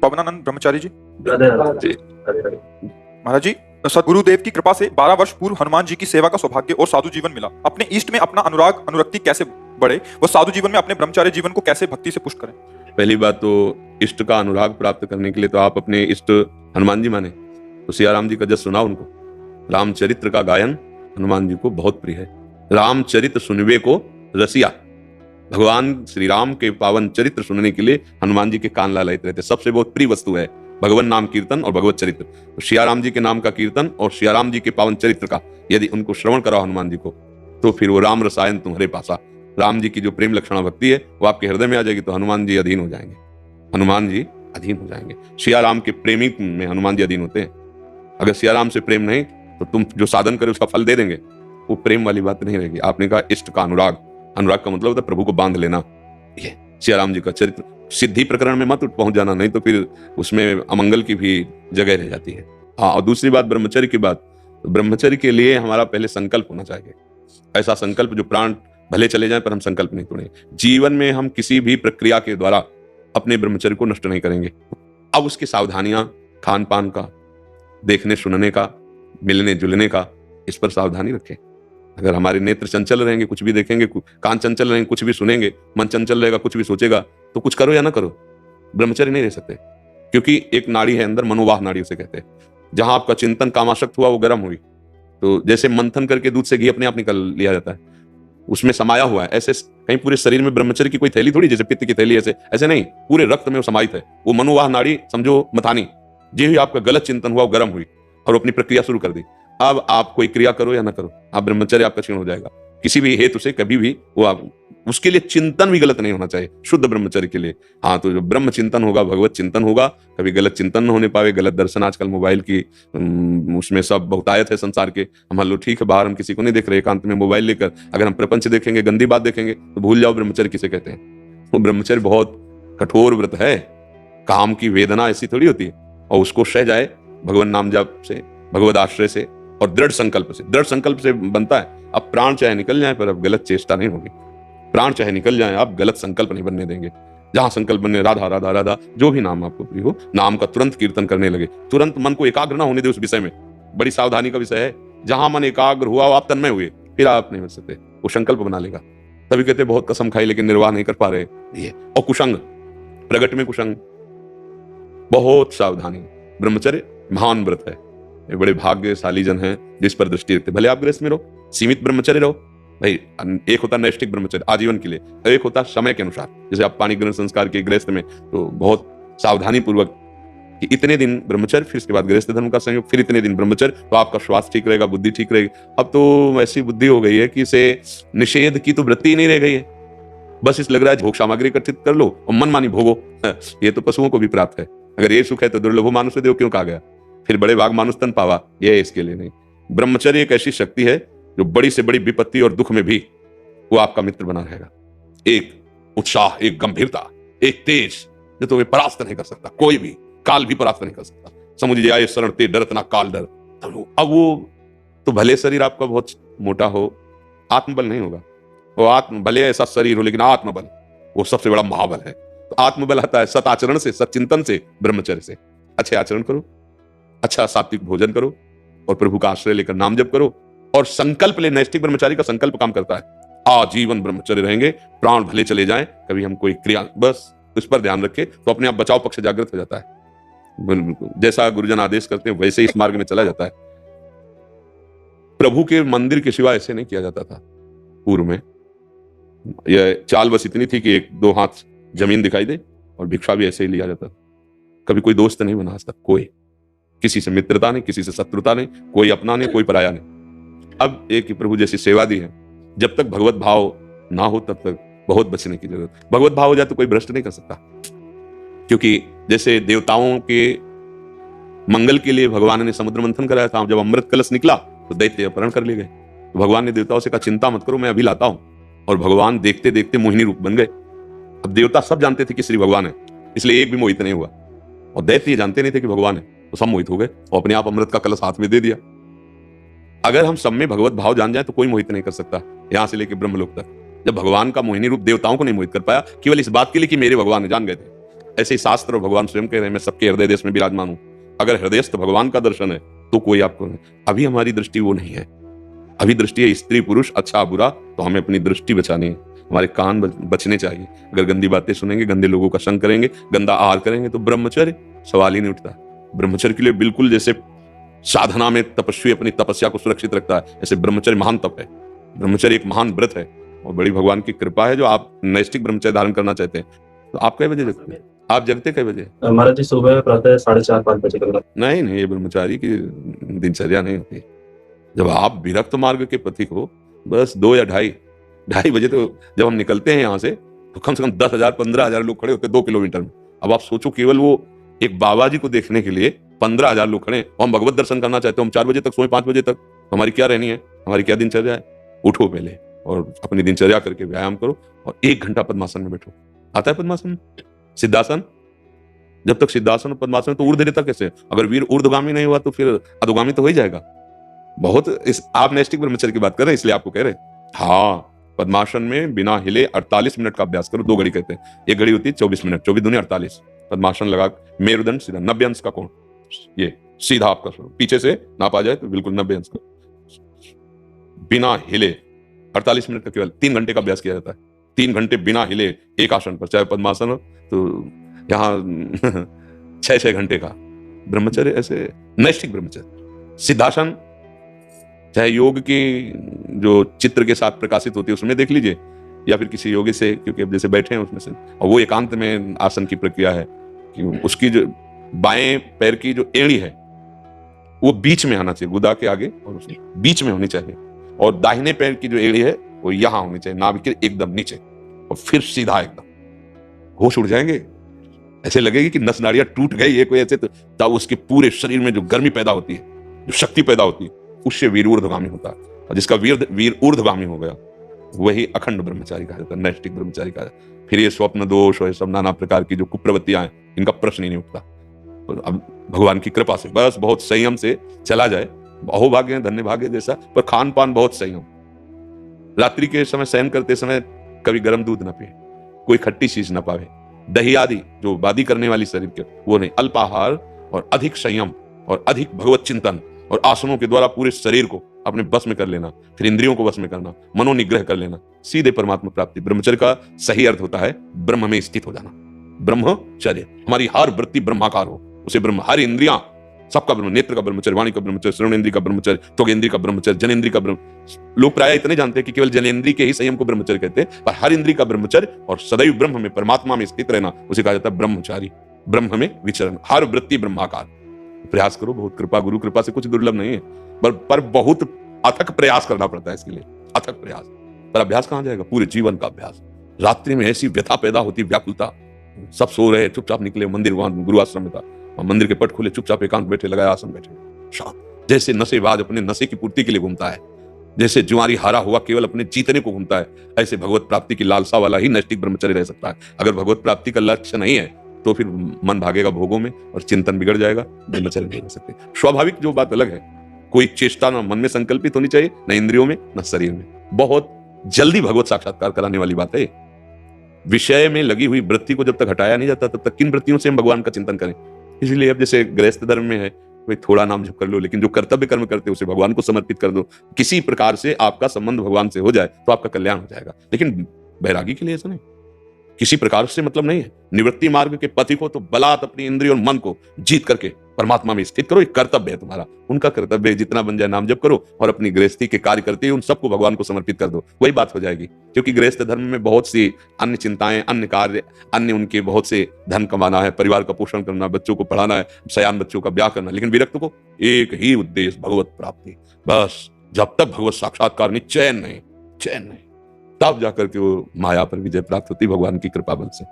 पवनानंद ब्रह्मचारी जी। जी। महाराज जी, सदगुरुदेव की कृपा से 12 वर्ष पूर्व हनुमान जी की सेवा का सौभाग्य और साधु जीवन मिला। अपने इष्ट में अपना अनुराग अनुरक्ति कैसे बढ़े व साधु जीवन में अपने ब्रह्मचार्य जीवन को कैसे भक्ति से पुष्ट करें? पहली बात तो इष्ट का अनुराग प्राप्त करने के लिए तो आप अपने इष्ट हनुमान जी माने, तो सियाराम जी का जस सुना उनको। रामचरित्र का गायन हनुमान जी को बहुत प्रिय है। रामचरित्र सुनवे को रसिया, भगवान श्री राम के पावन चरित्र सुनने के लिए हनुमान जी के कान लालायित रहते। सबसे बहुत प्रिय वस्तु है भगवान नाम कीर्तन और भगवत चरित्र। तो सियाराम जी के नाम का कीर्तन और सियाराम जी के पावन चरित्र का यदि उनको श्रवण कराओ हनुमान जी को, तो फिर वो राम रसायन तुम्हारे पासा, राम जी की जो प्रेम लक्षणा भक्ति है वो आपके हृदय में आ जाएगी। तो हनुमान जी अधीन हो जाएंगे, हनुमान जी अधीन हो जाएंगे। सियाराम के प्रेमी में हनुमान जी अधीन होते हैं। अगर सियाराम से प्रेम नहीं तो तुम जो साधन करे उसका फल दे देंगे, वो प्रेम वाली बात नहीं रहेगी। आपने कहा इष्ट का अनुराग, अनुराग का मतलब होता है प्रभु को बांध लेना। ये सियाराम जी का चरित्र, सिद्धि प्रकरण में मत पहुंच जाना, नहीं तो फिर उसमें अमंगल की भी जगह रह जाती है। हाँ, और दूसरी बात ब्रह्मचर्य की बात, तो ब्रह्मचर्य के लिए हमारा पहले संकल्प होना चाहिए। ऐसा संकल्प जो प्राण भले चले जाएं पर हम संकल्प नहीं तोड़ेंगे। जीवन में हम किसी भी प्रक्रिया के द्वारा अपने ब्रह्मचर्य को नष्ट नहीं करेंगे। अब उसकी सावधानियां, खान पान का, देखने सुनने का, मिलने जुलने का, इस पर सावधानी रखें। अगर हमारे नेत्र चंचल रहेंगे, कुछ भी देखेंगे, कान चंचल रहेंगे, कुछ भी सुनेंगे, मन चंचल रहेगा, कुछ भी सोचेगा, तो कुछ करो या ना करो, ब्रह्मचर्य नहीं रह सकते। क्योंकि एक नाड़ी है अंदर, मनोवाह नाड़ी उसे कहते हैं, जहां आपका चिंतन कामासक्त हुआ वो गर्म हुई, तो जैसे मंथन करके दूध से घी अपने आप निकल लिया जाता है, उसमें समाया हुआ है। ऐसे कहीं पूरे शरीर में ब्रह्मचर्य की कोई थैली थोड़ी, जैसे पित्त की थैली, ऐसे नहीं, पूरे रक्त में वो समाहित है। वो मनोवाह नाड़ी समझो मथानी, जी हुई आपका गलत चिंतन हुआ, वो गर्म हुई और अपनी प्रक्रिया शुरू कर दी। अब आप कोई क्रिया करो या ना करो, आप ब्रह्मचर्य आपका क्षीण हो जाएगा किसी भी हेतु से, कभी भी वो आप, उसके लिए चिंतन भी गलत नहीं होना चाहिए शुद्ध ब्रह्मचर्य के लिए। हाँ, तो जो ब्रह्म चिंतन होगा, भगवत चिंतन होगा, कभी गलत चिंतन न होने पावे, गलत दर्शन। आजकल मोबाइल की उसमें सब बहुतायत है संसार के। हम मान लो ठीक है, बाहर हम किसी को नहीं देख रहे, एकांत में मोबाइल लेकर अगर हम प्रपंच देखेंगे, गंदी बात देखेंगे, तो भूल जाओ ब्रह्मचर्य किसे कहते हैं। वो ब्रह्मचर्य बहुत कठोर व्रत है, काम की वेदना ऐसी थोड़ी होती है, और उसको सह जाए भगवान नाम जाप से, भगवत आश्रय से और दृढ़ संकल्प से। दृढ़ संकल्प से बनता है। अब प्राण चाहे निकल जाए पर अब गलत चेष्टा नहीं होगी, प्राण चाहे निकल जाए आप गलत संकल्प नहीं बनने देंगे। जहां संकल्प बनने, राधा राधा राधा, जो भी नाम आपको प्रिय हो, नाम का तुरंत कीर्तन करने लगे, तुरंत मन को एकाग्र ना होने दे उस विषय में। बड़ी सावधानी का विषय है। जहां मन एकाग्र हुआ आप तन्मय हुए, फिर आप नहीं बच सकते, वो संकल्प बना लेगा। तभी कहते बहुत कसम खाई लेकिन निर्वाह नहीं कर पा रहे। और कुसंग, प्रगट में कुसंग, बहुत सावधानी। ब्रह्मचर्य महान व्रत है, ये बड़े भाग्यशाली जन हैं जिस पर दृष्टि रखते। भले आप गृहस्थ में रहो, सीमित ब्रह्मचर्य रहो भाई। एक होता नैष्ठिक ब्रह्मचर्य आजीवन के लिए, एक होता समय के अनुसार। जैसे आप पानी ग्रहण संस्कार के गृहस्थ में तो बहुत सावधानी पूर्वक कि इतने दिन ब्रह्मचर्य, फिर इसके बाद गृहस्थ धर्म का संयोग, फिर इतने दिन ब्रह्मचर्य, तो आपका स्वास्थ्य ठीक रहेगा, बुद्धि ठीक रहेगी। अब तो ऐसी बुद्धि हो गई है कि इसे निषेध की तो वृत्ति ही नहीं रह गई है। बस इस लग रहा है भोग सामग्री एकत्रित कर लो और मनमानी भोगो। ये तो पशुओं को भी प्राप्त है। अगर ये सुख है तो दुर्लभो मानुष देव क्यों कहा गया, फिर बड़े भाग मानुष तन पावा, ये इसके लिए नहीं। ब्रह्मचर्य एक ऐसी शक्ति है जो बड़ी से बड़ी विपत्ति और दुख में भी वो आपका मित्र बना रहेगा। एक उत्साह, एक गंभीरता, एक तेज, जो तो वे परास्त नहीं कर सकता, कोई भी काल भी परास्त नहीं कर सकता। समुझ जाए शरण ते डरत ना काल डर। अब वो तो भले शरीर आपका बहुत मोटा हो, आत्मबल नहीं होगा। वो आत्म भले ऐसा शरीर हो लेकिन आत्मबल वो सबसे बड़ा महाबल है। तो आत्मबल आता है सत आचरण से, सच्चिंतन से, ब्रह्मचर्य से। अच्छे आचरण करो, अच्छा सात्विक भोजन करो और प्रभु का आश्रय लेकर नाम जप करो और संकल्प ले। नैष्ठिक ब्रह्मचारी का संकल्प काम करता है। आजीवन ब्रह्मचर्य रहेंगे, प्राण भले चले जाएं, कभी हम कोई क्रिया, बस उस पर ध्यान रखें तो अपने आप बचाव पक्ष जागृत हो जाता है। जैसा गुरुजन आदेश करते हैं वैसे इस मार्ग में चला जाता है। प्रभु के मंदिर के सिवा ऐसे नहीं किया जाता था पूर्व में। यह चाल बस इतनी थी कि 1-2 हाथ जमीन दिखाई दे और भिक्षा भी ऐसे ही लिया जाता। कभी कोई दोस्त नहीं बना आज तक, कोई किसी से मित्रता नहीं, किसी से शत्रुता नहीं, कोई अपना नहीं, कोई पराया नहीं। अब एक ही प्रभु जैसी सेवा दी है। जब तक भगवत भाव ना हो तब तक बहुत बचने की जरूरत। भगवत भाव हो जाए तो कोई भ्रष्ट नहीं कर सकता। क्योंकि जैसे देवताओं के मंगल के लिए भगवान ने समुद्र मंथन कराया था, जब अमृत कलश निकला तो दैत्य अपहरण कर लिए गए। तो भगवान ने देवताओं से कहा चिंता मत करो, मैं अभी लाता हूं। और भगवान देखते देखते मोहिनी रूप बन गए। अब देवता सब जानते थे कि श्री भगवान है, इसलिए एक भी मोहित नहीं हुआ। और दैत्य जानते नहीं थे कि भगवान है, तो सब मोहित हो गए और अपने आप अमृत का कलश हाथ में दे दिया। अगर हम सब में भगवत भाव जान जाए तो कोई मोहित नहीं कर सकता, यहां से लेकर ब्रह्मलोक तक। जब भगवान का मोहिनी रूप देवताओं को नहीं मोहित कर पाया, केवल इस बात के लिए कि मेरे भगवान है, जान गए थे। ऐसे ही शास्त्र और भगवान स्वयं कह रहे हैं, मैं सबके हृदय देश में विराजमान हूं। अगर हृदयस्थ भगवान का दर्शन है तो कोई आपको नहीं। अभी हमारी दृष्टि वो नहीं है। अभी दृष्टि है स्त्री पुरुष, अच्छा बुरा, तो हमें अपनी दृष्टि बचानी है। हमारे कान बचने चाहिए। अगर गंदी बातें सुनेंगे, गंदे लोगों का संग करेंगे, गंदा आहार करेंगे तो ब्रह्मचर्य सवाल ही नहीं उठता। ब्रह्मचर्य के लिए बिल्कुल जैसे साधना में तपस्वी अपनी तपस्या को सुरक्षित रखता है, ऐसे ब्रह्मचर्य महान तप है। ब्रह्मचर्य एक महान व्रत है और बड़ी भगवान की कृपा है जो आप नैष्ठिक ब्रह्मचर्य धारण करना चाहते हैं। तो आप कई बजे जगते हैं? आप जगते कई बजे? महाराज जी सुबह प्रातः 4:30-5 बजे तक। नहीं, ये ब्रह्मचारी की दिनचर्या नहीं होती। जब आप विरक्त मार्ग के पथिक हो, बस 2 या ढाई बजे तो जब हम निकलते हैं यहाँ से तो कम से कम 10,000 15,000 लोग खड़े होते हैं 2 किलोमीटर में। अब आप सोचो, केवल वो एक बाबा जी को देखने के लिए 15,000 लोग खड़े हैं और हम भगवत दर्शन करना चाहते हो। हम 4 बजे तक सोए, 5 बजे तक, तो हमारी क्या रहनी है? हमारी क्या दिनचर्या है? उठो पहले और अपनी दिनचर्या करके व्यायाम करो और 1 घंटा पद्मासन में बैठो। आता है पद्मासन? सिद्धासन? जब तक सिद्धासन और पद्मासन तो ऊर्ध्व रेता कैसे? अगर वीर ऊर्ध्वगामी नहीं हुआ तो फिर अधोगामी तो हो ही जाएगा। आप नैष्ठिक ब्रह्मचर्य की बात कर रहे हैं इसलिए आपको कह रहे हैं। हाँ, पद्मासन में बिना हिले 48 मिनट का अभ्यास करो। 2 घड़ी कहते हैं, एक घड़ी होती है 24 मिनट, 24 दूनी 48। पद्मासन लगा, मेरुदंड सीधा 90 अंश का कोण, ये सीधा आपका स्वरूप, पीछे से नाप आ जाए तो बिल्कुल 90 अंश का, बिना हिले 48 मिनट का, केवल 3 घंटे का अभ्यास किया जाता है। 3 घंटे बिना हिले एक आसन पर, चाहे पद्मासन हो तो यहाँ 6 घंटे का ब्रह्मचर्य, ऐसे नैष्ठिक ब्रह्मचर्य। सिद्धासन चाहे योग की जो चित्र के साथ प्रकाशित होती है उसमें देख लीजिए, या फिर किसी योगी से, क्योंकि अब जैसे बैठे हैं उसमें से, और वो एकांत में आसन की प्रक्रिया है कि उसकी जो बाएं पैर की जो एड़ी है वो बीच में आना चाहिए, गुदा के आगे और उसमें बीच में होनी चाहिए, और दाहिने पैर की जो एड़ी है वो यहां होनी चाहिए, नाभि के एकदम नीचे, और फिर सीधा एकदम। होश उड़ जाएंगे, ऐसे लगेगी कि नस नाड़ियां टूट गई है कोई ऐसे, तो तब उसके पूरे शरीर में जो गर्मी पैदा होती है, जो शक्ति पैदा होती है, उससे वीर ऊर्ध्वगामी होता है। और जिसका वीर ऊर्ध्वगामी हो गया वही अखंड ब्रह्मचारी कहा जाता है, नैष्ठिक ब्रह्मचारी कहा जाता है। फिर ये स्वप्न दोष और सब नाना प्रकार की जो कुप्रवृत्तियां हैं, इनका प्रश्न ही नहीं उठता। तो अब भगवान की कृपा से बस बहुत संयम से चला जाए, अहोभाग्य धन्य भाग्य जैसा, पर खान पान बहुत संयम। रात्रि के समय शयन करते समय कभी गर्म दूध ना पिए, कोई खट्टी चीज ना पावे, दही आदि जो वादी करने वाली शरीर के वो नहीं, अल्पाहार और अधिक संयम और अधिक भगवत चिंतन और आसनों के द्वारा पूरे शरीर को अपने बस में कर लेना, फिर इंद्रियों को बस में करना, मनोनिग्रह कर लेना, सीधे परमात्मा प्राप्ति। ब्रह्मचर्य का सही अर्थ होता है ब्रह्म में स्थित हो जाना। ब्रह्मचर्य, हमारी हर वृत्ति ब्रह्माकार हो, उसे ब्रह्म, हर इंद्रियां, सबका ब्रह्म, नेत्र का ब्रह्मचर्य, वाणी का ब्रह्मचर्य, श्रवणेन्द्रिय का ब्रह्मचर्य, त्वगेन्द्रिय का ब्रह्मचर्य, जनेन्द्रिय का ब्रह्म। लोग प्राय इतने जानते हैं कि केवल जनेन्द्रिय के ही संयम को ब्रह्मचर्य कहते हैं, पर हर इंद्रिय का ब्रह्मचर्य और सदैव ब्रह्म में, परमात्मा में स्थित रहना, उसे कहा जाता है ब्रह्मचारी। ब्रह्म में विचरण, हर वृत्ति ब्रह्माकार। प्रयास करो, बहुत कृपा, गुरु कृपा से कुछ दुर्लभ नहीं है, पर बहुत अथक प्रयास करना पड़ता है इसके लिए, अथक प्रयास। पर अभ्यास कहां जाएगा? पूरे जीवन का अभ्यास। रात्रि में ऐसी व्यथा पैदा होती, व्याकुलता, सब सो रहे, चुपचाप निकले मंदिर, वहां गुरु आश्रम में था, मंदिर के पट खोले, चुपचाप एकांत बैठे, लगाया आसन, बैठे शांत। जैसे नशेबाज अपने नशे की पूर्ति के लिए घूमता है, जैसे जुआरी हारा हुआ केवल अपने जीतने को घूमता है, ऐसे भगवत प्राप्ति की लालसा वाला ही नैष्ठिक ब्रह्मचर्य रह सकता है। अगर भगवत प्राप्ति का लक्ष्य नहीं है तो फिर मन भागेगा भोगों में और चिंतन बिगड़ जाएगा, ब्रह्मचर्य नहीं रह सकते। स्वाभाविक जो बात अलग है, कोई चेष्टा ना मन में संकल्पित होनी चाहिए, न इंद्रियों में, न शरीर में। बहुत जल्दी भगवत साक्षात्कार कराने वाली बात है। विषय में लगी हुई वृत्ति को जब तक हटाया नहीं जाता तब तक किन वृत्तियों से हम भगवान का चिंतन करें? इसलिए अब जैसे गृहस्थ धर्म में है, कोई थोड़ा नाम जप कर लो, लेकिन जो कर्तव्य कर्म करते हो उसे भगवान को समर्पित कर दो। किसी प्रकार से आपका संबंध भगवान से हो जाए तो आपका कल्याण हो जाएगा। लेकिन बैरागी के लिए ऐसा नहीं, किसी प्रकार से मतलब नहीं है। निवृत्ति मार्ग के पथिक हो तो बलात् अपनी इंद्रिय और मन को जीत करके परमात्मा में स्थित करो, ये कर्तव्य है तुम्हारा। उनका कर्तव्य है जितना बन जाए नाम जप करो और अपनी गृहस्थी के कार्य करते हुए उन सबको भगवान को समर्पित कर दो, वही बात हो जाएगी। क्योंकि गृहस्थ धर्म में बहुत सी अन्य चिंताएं, अन्य कार्य, अन्य उनके बहुत से धन कमाना है, परिवार का पोषण करना, बच्चों को पढ़ाना है, सयान बच्चों का ब्याह करना। लेकिन विरक्त को एक ही उद्देश्य, भगवत प्राप्ति। बस जब तक भगवत साक्षात्कार नहीं, चैन नहीं, तब जाकर के वो माया पर विजय प्राप्त होती भगवान की कृपा बल से।